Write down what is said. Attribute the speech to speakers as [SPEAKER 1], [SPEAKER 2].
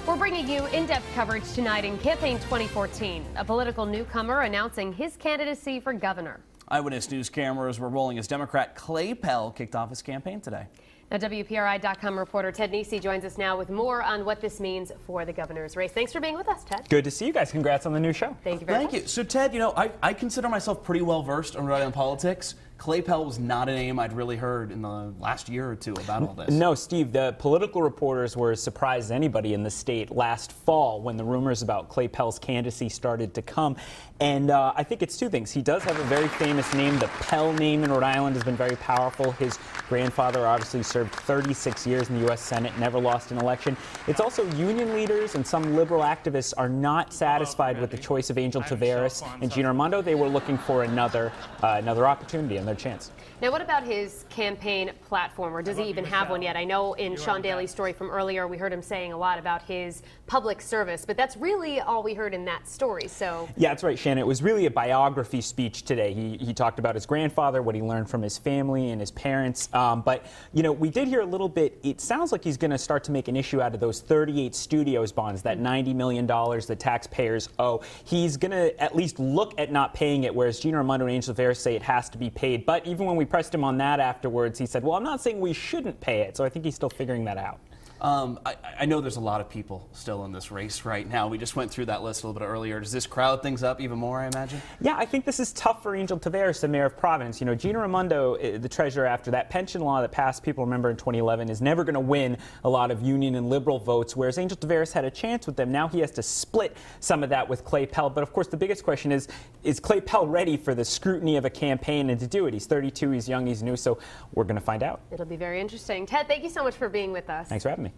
[SPEAKER 1] We're bringing you in-depth coverage tonight in Campaign 2014, a political newcomer announcing his candidacy for governor.
[SPEAKER 2] Eyewitness News cameras were rolling as Democrat Clay Pell kicked off his campaign today.
[SPEAKER 1] Now, WPRI.com reporter Ted Nesi joins us now with more on what this means for the governor's race. Thanks for being with us, Ted.
[SPEAKER 3] Good to see you guys. Congrats on the new show.
[SPEAKER 1] Thank you very much.
[SPEAKER 2] Thank you. So, Ted, I consider myself pretty well versed on Rhode Island politics. Clay Pell was not a name I'd really heard in the last year or two about all this.
[SPEAKER 3] No, Steve, the political reporters were as surprised as anybody in the state last fall when the rumors about Clay Pell's candidacy started to come. And I think it's two things. He does have a very famous name. The Pell name in Rhode Island has been very powerful. His grandfather obviously served 36 years in the U.S. Senate, never lost an election. It's also union leaders and some liberal activists are not satisfied with the choice of Angel Taveras and Gina Raimondo. They were looking for another opportunity and their chance.
[SPEAKER 1] Now, what about his campaign platform, or does he even have one yet? I know in Sean Daly's story from earlier, we heard him saying a lot about his public service, but that's really all we heard in that story. So
[SPEAKER 3] yeah, that's right, Shannon. It was really a biography speech today. He talked about his grandfather, what he learned from his family and his parents. But, we did hear a little bit. It sounds like he's going to start to make an issue out of those 38 studios bonds, that $90 million the taxpayers owe. He's going to at least look at not paying it, whereas Gina Raimondo and Angel Taveras say it has to be paid. But even when we pressed him on that afterwards, he said, well, I'm not saying we shouldn't pay it. So I think he's still figuring that out.
[SPEAKER 2] I know there's a lot of people still in this race right now. We just went through that list a little bit earlier. Does this crowd things up even more, I imagine?
[SPEAKER 3] Yeah, I think this is tough for Angel Taveras, the mayor of Providence. Gina Raimondo, the treasurer, after that pension law that passed, people remember in 2011, is never going to win a lot of union and liberal votes, whereas Angel Taveras had a chance with them. Now he has to split some of that with Clay Pell. But of course, the biggest question is Clay Pell ready for the scrutiny of a campaign and to do it? He's 32, he's young, he's new, so we're going to find out.
[SPEAKER 1] It'll be very interesting. Ted, thank you so much for being with us.
[SPEAKER 3] Thanks for having me.